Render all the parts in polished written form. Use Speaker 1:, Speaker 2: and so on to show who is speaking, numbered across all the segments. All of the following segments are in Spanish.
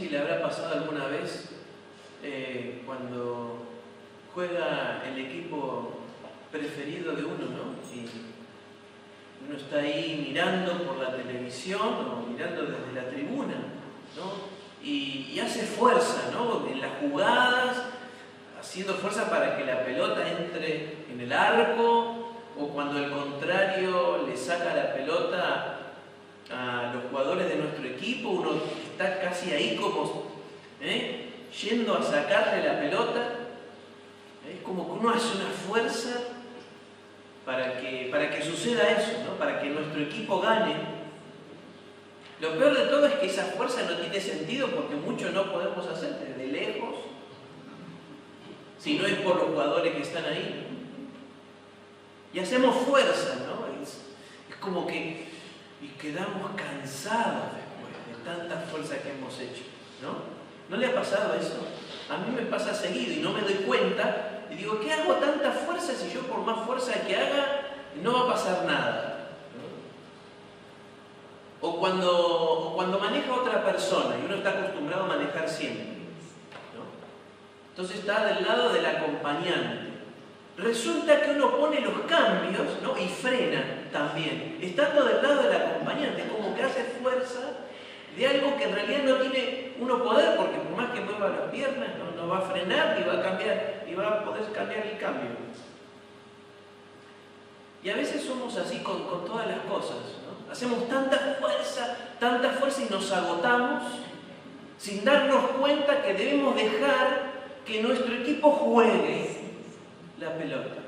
Speaker 1: si le habrá pasado alguna vez cuando juega el equipo preferido de uno, ¿no? Y uno está ahí mirando por la televisión o mirando desde la tribuna, ¿no? Y hace fuerza, ¿no? En las jugadas, haciendo fuerza para que la pelota entre en el arco, o cuando al contrario le saca la pelota a los jugadores de nuestro equipo, uno está casi ahí como yendo a sacarle la pelota. Es como que uno hace una fuerza para que suceda eso, ¿no? Para que nuestro equipo gane. Lo peor de todo es que esa fuerza no tiene sentido porque mucho no podemos hacer desde lejos, si no es por los jugadores que están ahí, ¿no? Y hacemos fuerza, ¿no? Es como que y quedamos cansados después de tanta fuerza que hemos hecho, ¿no? ¿No le ha pasado eso? A mí me pasa seguido y no me doy cuenta y digo, ¿qué hago tanta fuerza si yo por más fuerza que haga no va a pasar nada? ¿No? O cuando maneja otra persona y uno está acostumbrado a manejar siempre, ¿no? Entonces está del lado del acompañante. Resulta que uno pone los cambios, ¿no? Y frena también, estando del lado del acompañante, como que hace fuerza de algo que en realidad no tiene uno poder, porque por más que mueva las piernas, no va a frenar ni va a cambiar, ni va a poder cambiar el cambio. Y a veces somos así con todas las cosas, ¿no? Hacemos tanta fuerza y nos agotamos sin darnos cuenta que debemos dejar que nuestro equipo juegue la pelota.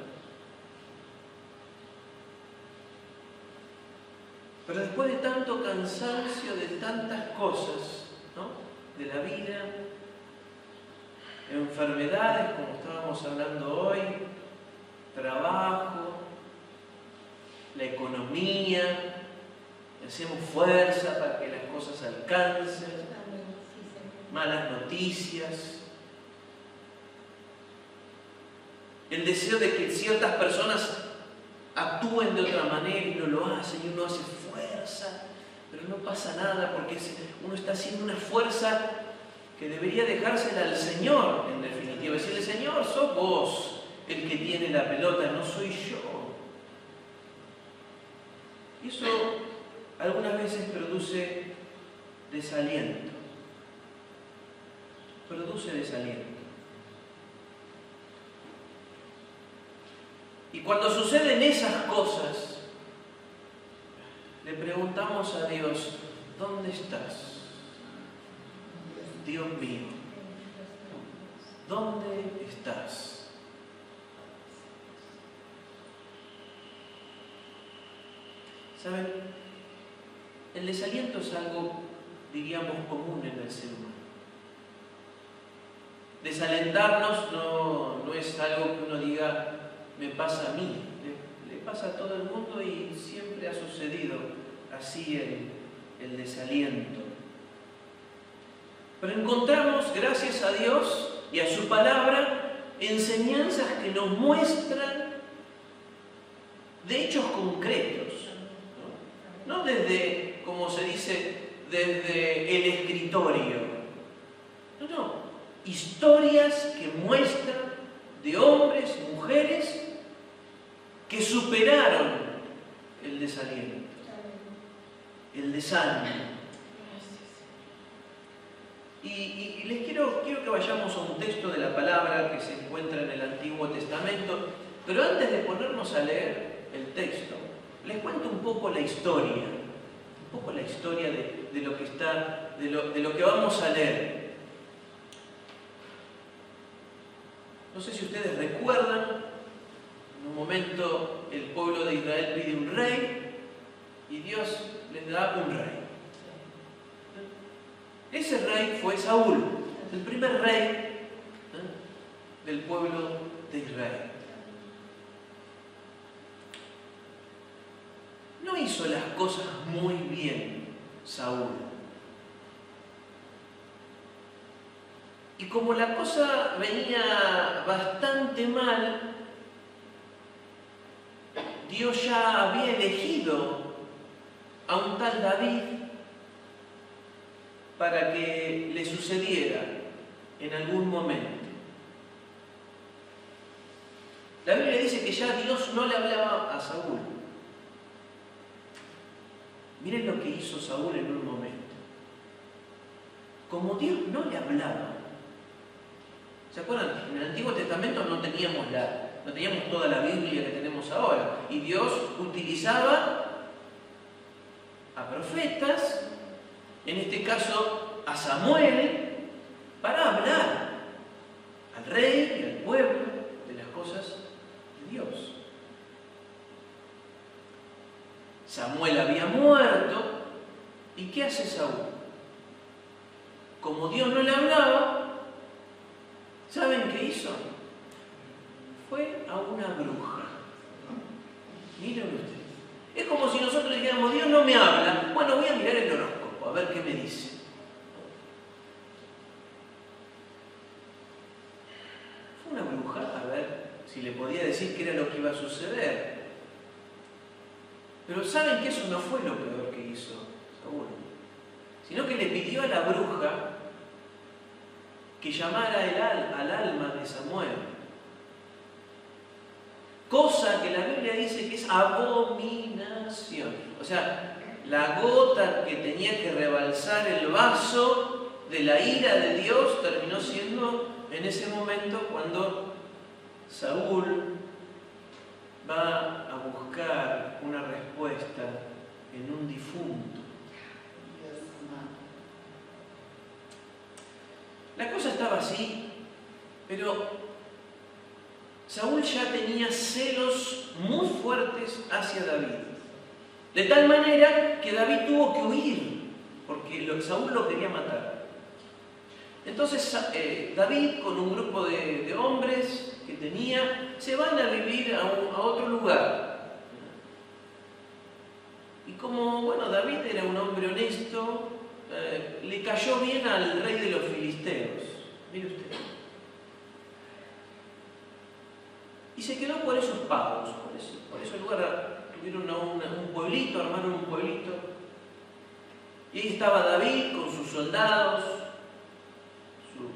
Speaker 1: Pero después de tanto cansancio, de tantas cosas, ¿no? De la vida, enfermedades, como estábamos hablando hoy, trabajo, la economía, hacemos fuerza para que las cosas alcancen, malas noticias, el deseo de que ciertas personas actúen de otra manera y no lo hacen, y uno hace fuerza, pero no pasa nada porque uno está haciendo una fuerza que debería dejársela al Señor, en definitiva. Decirle, Señor, sos vos el que tiene la pelota, no soy yo. Y eso algunas veces produce desaliento. Produce desaliento. Y cuando suceden esas cosas, le preguntamos a Dios, ¿dónde estás? Dios mío, ¿dónde estás? ¿Saben? El desaliento es algo, diríamos, común en el ser humano. Desalentarnos no es algo que uno diga, me pasa a mí, le pasa a todo el mundo y siempre ha sucedido así el desaliento. Pero encontramos, gracias a Dios y a su palabra, enseñanzas que nos muestran de hechos concretos, ¿no? No desde, como se dice, desde el escritorio. No, historias que muestran de hombres, mujeres que superaron el desaliento, el desánimo. Y les quiero que vayamos a un texto de la palabra que se encuentra en el Antiguo Testamento, pero antes de ponernos a leer el texto, les cuento un poco la historia, de lo que está, de lo que vamos a leer. No sé si ustedes recuerdan, en un momento el pueblo de Israel pide un rey y Dios les da un rey. Ese rey fue Saúl, el primer rey del pueblo de Israel. No hizo las cosas muy bien Saúl. Y como la cosa venía bastante mal, Dios ya había elegido a un tal David para que le sucediera en algún momento. La Biblia dice que ya Dios no le hablaba a Saúl. Miren lo que hizo Saúl en un momento. Como Dios no le hablaba, ¿se acuerdan? En el Antiguo Testamento no teníamos toda la Biblia que tenemos ahora. Y Dios utilizaba a profetas, en este caso a Samuel, para hablar al rey y al pueblo de las cosas de Dios. Samuel había muerto, ¿y qué hace Saúl? Como Dios no le hablaba, ¿saben qué hizo? Fue a una bruja. Miren ustedes. Es como si nosotros dijéramos, Dios no me habla. Bueno, voy a mirar el horóscopo, a ver qué me dice. Fue una bruja a ver si le podía decir qué era lo que iba a suceder. Pero ¿saben que eso no fue lo peor que hizo Saúl? Sino que le pidió a la bruja que llamara al alma de Samuel. Cosa que la Biblia dice que es abominación. O sea, la gota que tenía que rebalsar el vaso de la ira de Dios terminó siendo en ese momento cuando Saúl va a buscar una respuesta en un difunto. La cosa estaba así, pero Saúl ya tenía celos muy fuertes hacia David. De tal manera que David tuvo que huir, porque Saúl lo quería matar. Entonces David, con un grupo de hombres que tenía, se van a vivir a otro lugar. Y como, bueno, David era un hombre honesto, le cayó bien al rey de los filisteos. Mire usted. Y se quedó por esos pagos, por ese lugar. Tuvieron un pueblito, armaron un pueblito. Y ahí estaba David con sus soldados,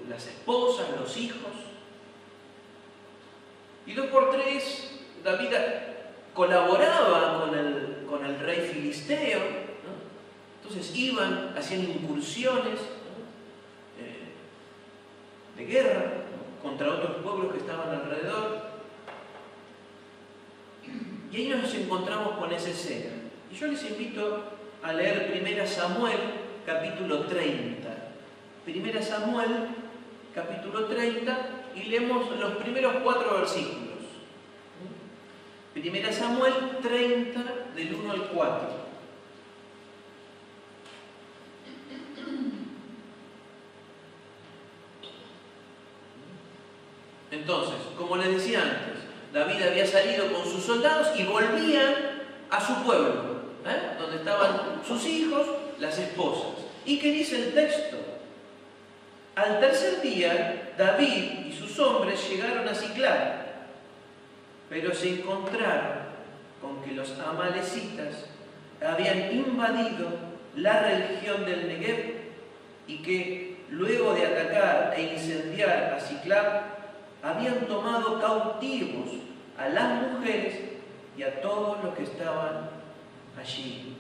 Speaker 1: las esposas, los hijos. Y 2 por 3, David colaboraba con el rey filisteo, ¿no? Entonces iban, hacían incursiones, ¿no? De guerra, ¿no? Contra otros pueblos que estaban alrededor. Y ahí nos encontramos con esa escena. Y yo les invito a leer 1 Samuel, capítulo 30. 1 Samuel, capítulo 30, y leemos los primeros 4 versículos. 1 Samuel 30, del 1 al 4. Entonces, como les decía antes, David había salido con sus soldados y volvían a su pueblo, donde estaban sus hijos, las esposas. ¿Y qué dice el texto? Al tercer día, David y sus hombres llegaron a Siclag, pero se encontraron con que los amalecitas habían invadido la región del Negev y que, luego de atacar e incendiar a Siclag, habían tomado cautivos a las mujeres y a todos los que estaban allí,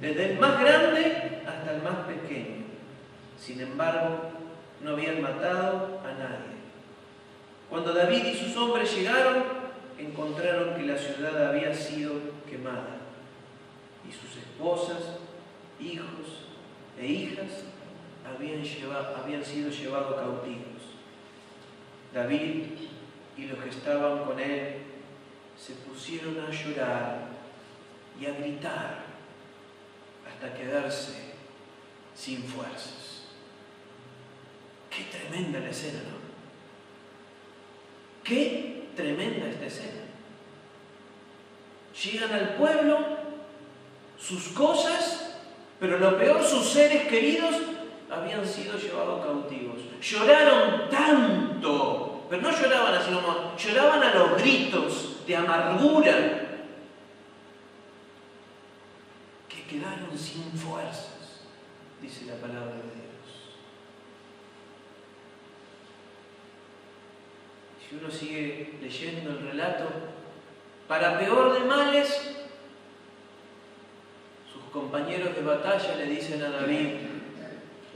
Speaker 1: desde el más grande hasta el más pequeño. Sin embargo, no habían matado a nadie. Cuando David y sus hombres llegaron, encontraron que la ciudad había sido quemada y sus esposas, hijos e hijas habían sido llevados cautivos. David y los que estaban con él se pusieron a llorar y a gritar hasta quedarse sin fuerzas. Qué tremenda la escena, ¿no? Qué tremenda esta escena. Llegan al pueblo, sus cosas, pero lo peor, sus seres queridos habían sido llevados cautivos. Lloraron tanto, pero no lloraban así nomás, lloraban a los gritos de amargura, que quedaron sin fuerzas. dice la palabra de Dios. Si uno sigue leyendo el relato, para peor de males, sus compañeros de batalla le dicen a David: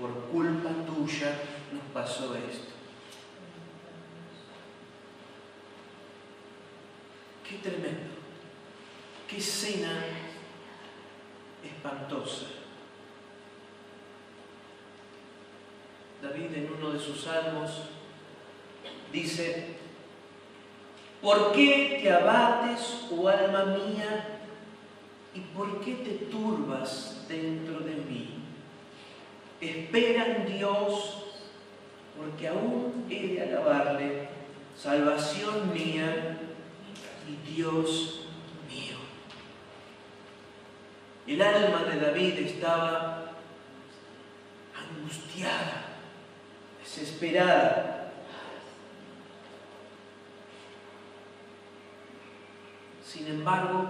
Speaker 1: por culpa tuya nos pasó esto. Qué tremendo, qué escena espantosa. David en uno de sus salmos dice: ¿por qué te abates, oh alma mía, y por qué te turbas dentro de mí? Espera en Dios, porque aún he de alabarle, salvación mía y Dios mío. El alma de David estaba angustiada, desesperada. Sin embargo,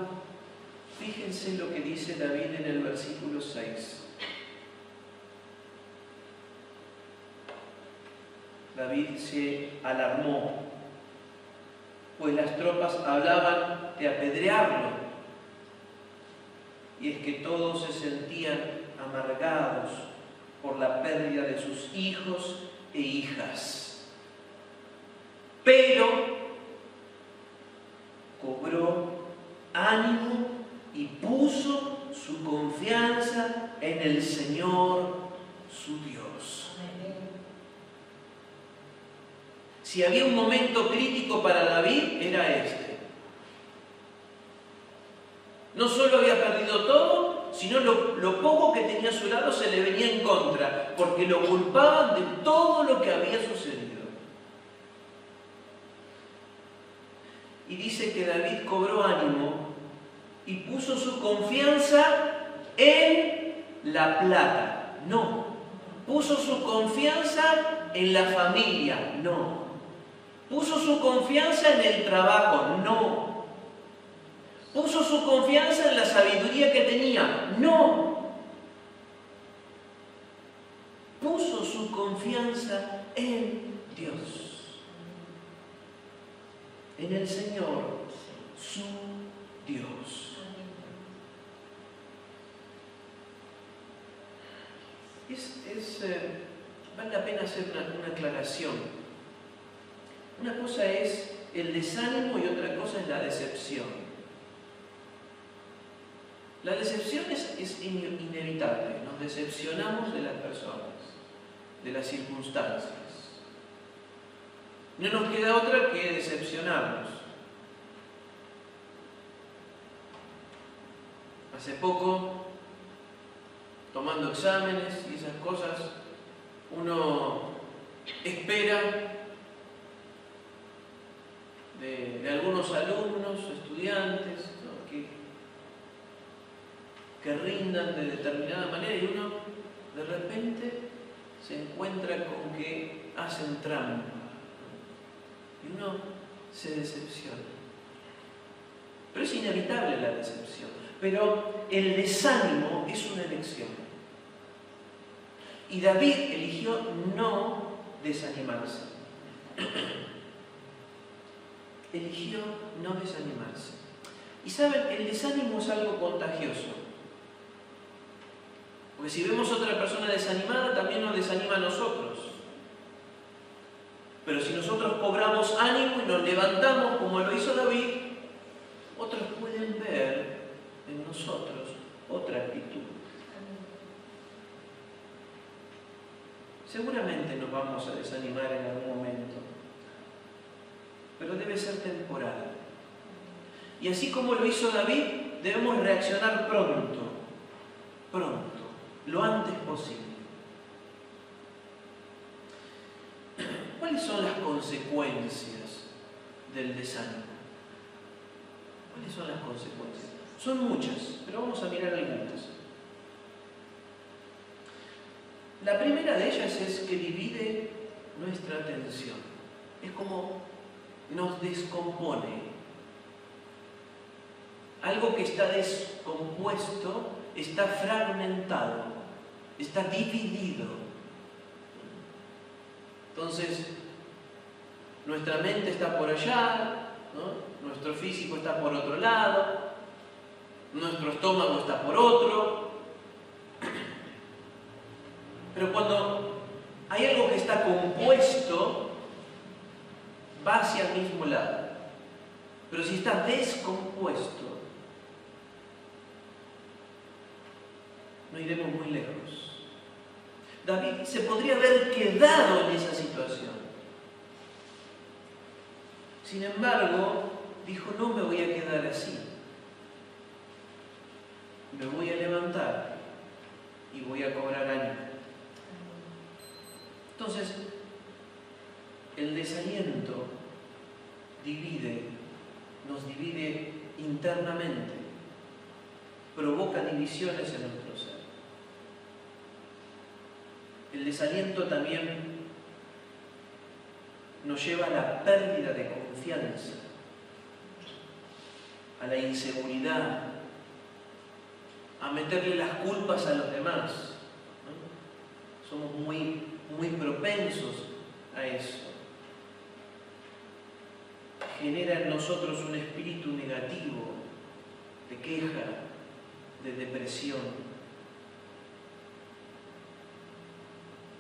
Speaker 1: fíjense lo que dice David en el versículo 6. David se alarmó, pues las tropas hablaban de apedrearlo. Y es que todos se sentían amargados por la pérdida de sus hijos e hijas. Pero cobró ánimo y puso su confianza en el Señor, su Dios. Si había un momento crítico para David, era este. No solo había perdido todo, sino lo poco que tenía a su lado se le venía en contra, porque lo culpaban de todo lo que había sucedido. Y dice que David cobró ánimo y puso su confianza en la plata. No. Puso su confianza en la familia. No. Puso su confianza en el trabajo. No. Puso su confianza en la sabiduría que tenía. No. Puso su confianza en Dios. En el Señor, su Dios. Vale la pena hacer una aclaración. Una cosa es el desánimo y otra cosa es la decepción. La decepción es inevitable. Nos decepcionamos de las personas, de las circunstancias. No nos queda otra que decepcionarnos. Hace poco, tomando exámenes y esas cosas, uno espera de algunos alumnos, estudiantes, ¿no? que rindan de determinada manera, y uno de repente se encuentra con que hacen trampa. Y uno se decepciona. Pero es inevitable la decepción. Pero el desánimo es una elección. Y David eligió no desanimarse. Eligió no desanimarse. Y saben, el desánimo es algo contagioso. Porque si vemos a otra persona desanimada, también nos desanima a nosotros. Pero si nosotros cobramos ánimo y nos levantamos como lo hizo David, otros pueden ver en nosotros otra actitud. Seguramente nos vamos a desanimar en algún momento, pero debe ser temporal. Y así como lo hizo David, debemos reaccionar pronto, lo antes posible. ¿Cuáles son las consecuencias del desánimo? ¿Cuáles son las consecuencias? Son muchas, pero vamos a mirar algunas. La primera de ellas es que divide nuestra atención. Es como nos descompone. Algo que está descompuesto está fragmentado. está dividido. Entonces, nuestra mente está por allá, ¿no? Nuestro físico está por otro lado, nuestro estómago está por otro. Pero cuando hay algo que está compuesto, va hacia el mismo lado. Pero si está descompuesto, no iremos muy lejos. David se podría haber quedado en esa situación. Sin embargo, dijo, no me voy a quedar así. Me voy a levantar y voy a cobrar ánimo. Entonces, el desaliento nos divide internamente, provoca divisiones en nuestro ser. El desaliento también nos lleva a la pérdida de confianza, a la inseguridad, a meterle las culpas a los demás, ¿no? Somos muy propensos a eso. Genera en nosotros un espíritu negativo, de queja, de depresión.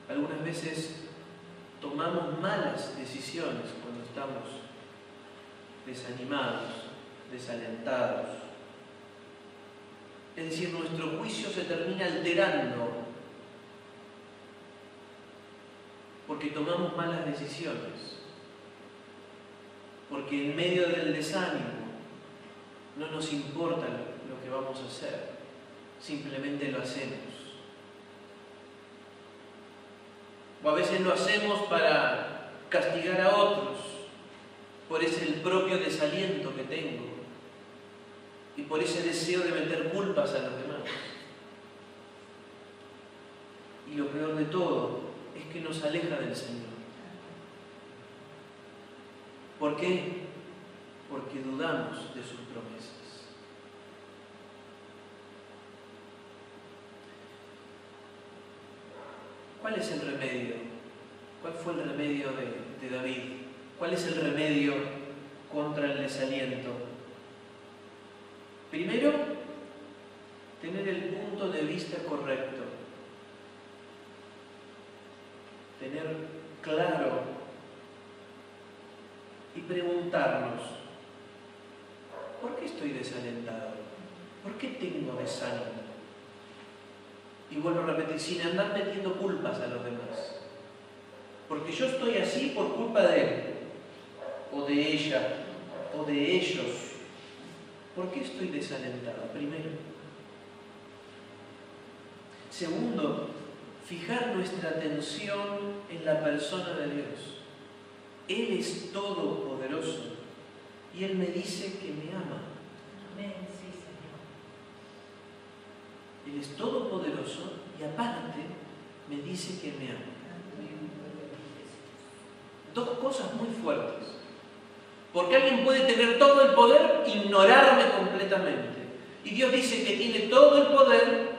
Speaker 1: Algunas veces tomamos malas decisiones cuando estamos desanimados, desalentados. Es decir, nuestro juicio se termina alterando porque tomamos malas decisiones, porque en medio del desánimo no nos importa lo que vamos a hacer, simplemente lo hacemos. O a veces lo hacemos para castigar a otros, por ese el propio desaliento que tengo y por ese deseo de meter culpas a los demás. Y lo peor de todo es que nos aleja del Señor. ¿Por qué? Porque dudamos de sus promesas. ¿Cuál es el remedio? ¿Cuál fue el remedio de David? ¿Cuál es el remedio contra el desaliento? Primero, tener el punto de vista correcto. Tener claro y preguntarnos, ¿por qué estoy desalentado? ¿Por qué tengo desánimo? Y vuelvo a repetir, sin andar metiendo culpas a los demás. Porque yo estoy así por culpa de él, o de ella, o de ellos. ¿Por qué estoy desalentado? Primero. Segundo, fijar nuestra atención en la persona de Dios. Él es todopoderoso y Él me dice que me ama.
Speaker 2: Amén, sí, Señor.
Speaker 1: Él es todopoderoso y aparte me dice que me ama. Dos cosas muy fuertes. Porque alguien puede tener todo el poder e ignorarme completamente. Y Dios dice que tiene todo el poder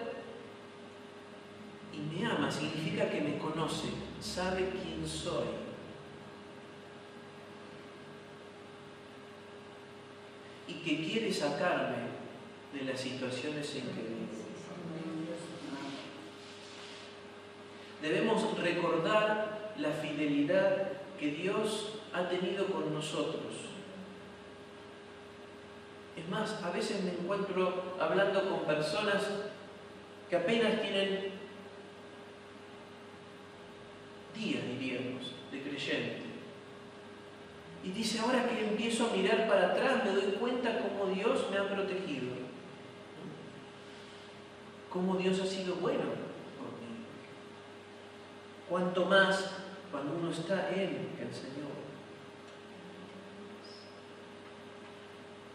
Speaker 1: y me ama. Significa que me conoce, sabe quién soy. Y que quiere sacarme de las situaciones en que vivo. Debemos recordar la fidelidad que Dios ha tenido con nosotros. Es más, a veces me encuentro hablando con personas que apenas tienen días, diríamos, de creyente. Y dice, ahora que empiezo a mirar para atrás, me doy cuenta cómo Dios me ha protegido. Cómo Dios ha sido bueno conmigo. Cuanto más cuando uno está en el Señor.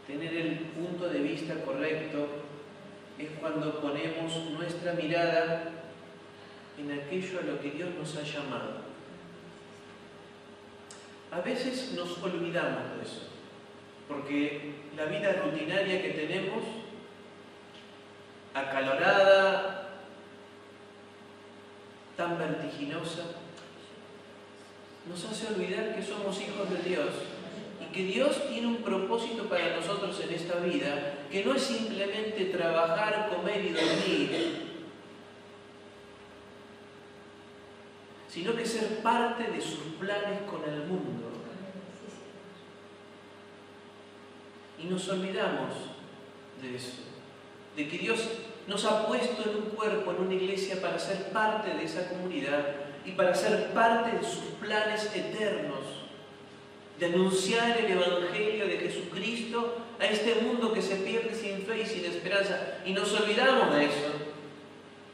Speaker 1: Tener el punto de vista correcto es cuando ponemos nuestra mirada en aquello a lo que Dios nos ha llamado. A veces nos olvidamos de eso, porque la vida rutinaria que tenemos, acalorada, vertiginosa, nos hace olvidar que somos hijos de Dios y que Dios tiene un propósito para nosotros en esta vida, que no es simplemente trabajar, comer y dormir, sino que ser parte de sus planes con el mundo. Y nos olvidamos de eso, de que Dios nos ha puesto en un cuerpo, en una iglesia, para ser parte de esa comunidad y para ser parte de sus planes eternos, de anunciar el Evangelio de Jesucristo a este mundo que se pierde sin fe y sin esperanza. Y nos olvidamos de eso.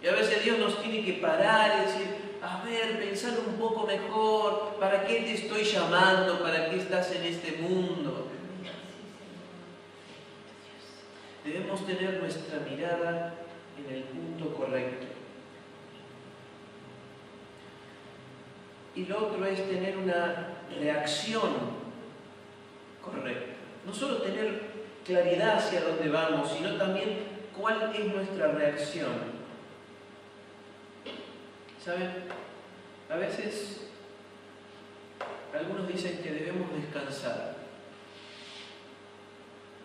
Speaker 1: Y a veces Dios nos tiene que parar y decir: a ver, pensar un poco mejor, ¿para qué te estoy llamando? ¿Para qué estás en este mundo? Debemos tener nuestra mirada en el punto correcto. Y lo otro es tener una reacción correcta. No solo tener claridad hacia dónde vamos, sino también cuál es nuestra reacción. ¿Saben? A veces algunos dicen que debemos descansar.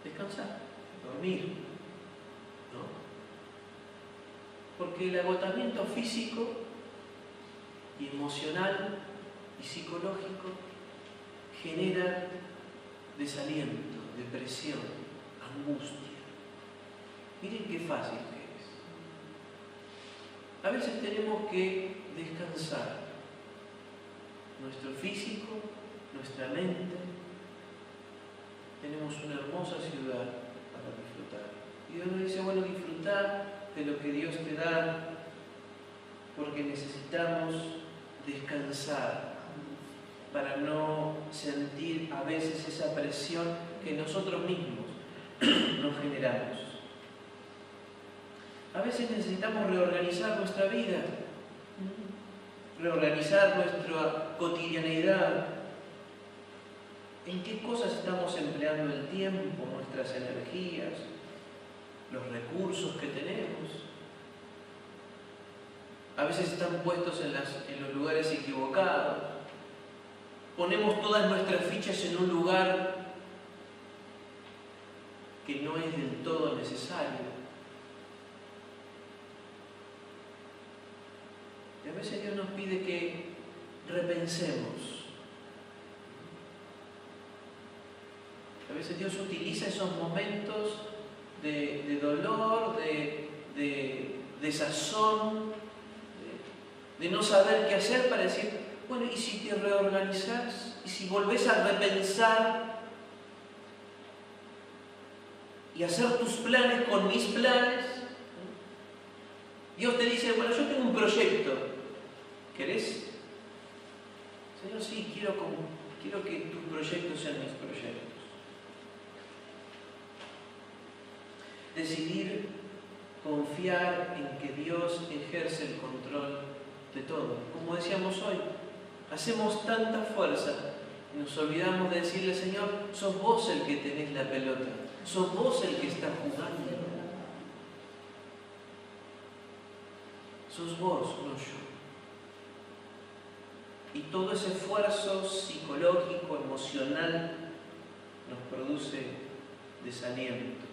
Speaker 1: Descansar, dormir, ¿no? Porque el agotamiento físico y emocional y psicológico genera desaliento, depresión, angustia. Miren qué fácil que es. A veces tenemos que descansar nuestro físico, nuestra mente. Tenemos una hermosa ciudad para disfrutar. Y Dios nos dice: bueno, disfrutar de lo que Dios te da, porque necesitamos descansar para no sentir a veces esa presión que nosotros mismos nos generamos. A veces necesitamos reorganizar nuestra vida, reorganizar nuestra cotidianeidad. ¿En qué cosas estamos empleando el tiempo, nuestras energías, los recursos que tenemos? A veces están puestos en los lugares equivocados. Ponemos todas nuestras fichas en un lugar que no es del todo necesario. Y a veces Dios nos pide que repensemos. A veces Dios utiliza esos momentos de dolor, de desazón, de no saber qué hacer, para decir: bueno, ¿y si te reorganizás? ¿Y si volvés a repensar y hacer tus planes con mis planes? Dios te dice: bueno, yo tengo un proyecto. ¿Querés? Señor, sí, quiero que tus proyectos sean mis proyectos. Decidir confiar en que Dios ejerce el control de todo. Como decíamos hoy, hacemos tanta fuerza y nos olvidamos de decirle: Señor, sos vos el que tenés la pelota, sos vos el que está jugando. Sos vos, no yo. Y todo ese esfuerzo psicológico, emocional, nos produce desaliento.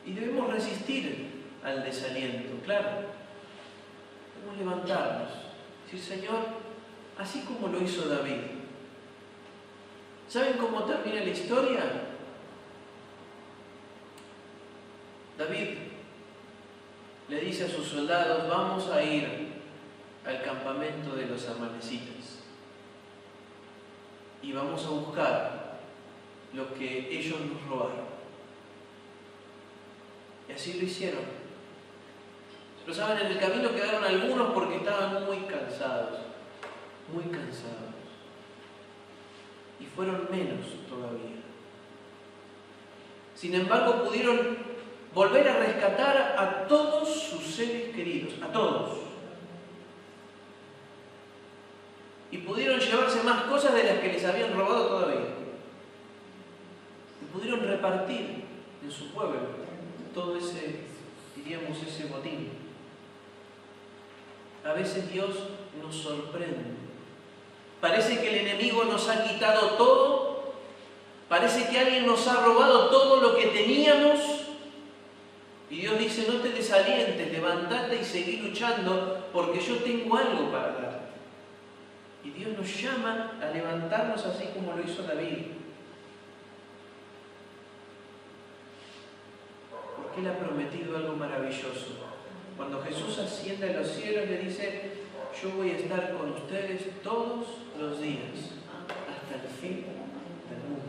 Speaker 1: Y debemos resistir al desaliento, claro. Debemos levantarnos, decir: Señor, así como lo hizo David. ¿Saben cómo termina la historia? David le dice a sus soldados: vamos a ir al campamento de los amalecitas y vamos a buscar lo que ellos nos robaron. Y así lo hicieron. Pero saben, en el camino quedaron algunos porque estaban muy cansados, muy cansados. Y fueron menos todavía. Sin embargo, pudieron volver a rescatar a todos sus seres queridos, a todos. Y pudieron llevarse más cosas de las que les habían robado todavía. Y pudieron repartir en su pueblo todo ese, diríamos, ese botín. A veces Dios nos sorprende. Parece que el enemigo nos ha quitado todo. Parece que alguien nos ha robado todo lo que teníamos. Y Dios dice, no te desalientes, levántate y seguí luchando porque yo tengo algo para darte. Y Dios nos llama a levantarnos así como lo hizo David. Porque Él ha prometido algo maravilloso. Cuando Jesús asciende a los cielos le dice, yo voy a estar con ustedes todos los días, hasta el fin del mundo.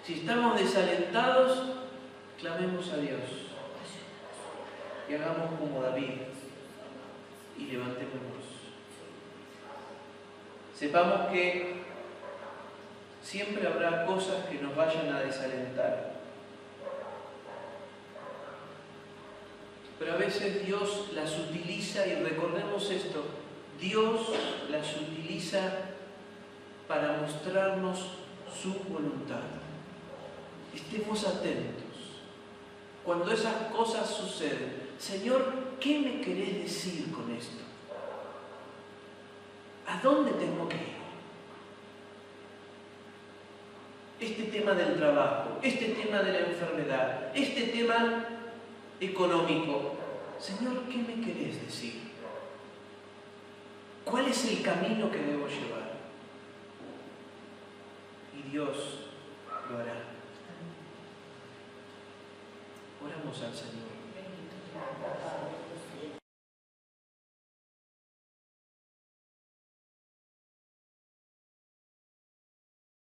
Speaker 1: Si estamos desalentados, clamemos a Dios y hagamos como David y levantémonos. Sepamos que siempre habrá cosas que nos vayan a desalentar. Pero a veces Dios las utiliza, y recordemos esto, Dios las utiliza para mostrarnos su voluntad. Estemos atentos. Cuando esas cosas suceden, Señor, ¿qué me querés decir con esto? ¿A dónde tengo que ir? Este tema del trabajo, este tema de la enfermedad, este tema económico. Señor, ¿qué me querés decir? ¿Cuál es el camino que debo llevar? Y Dios lo hará. Oramos al Señor.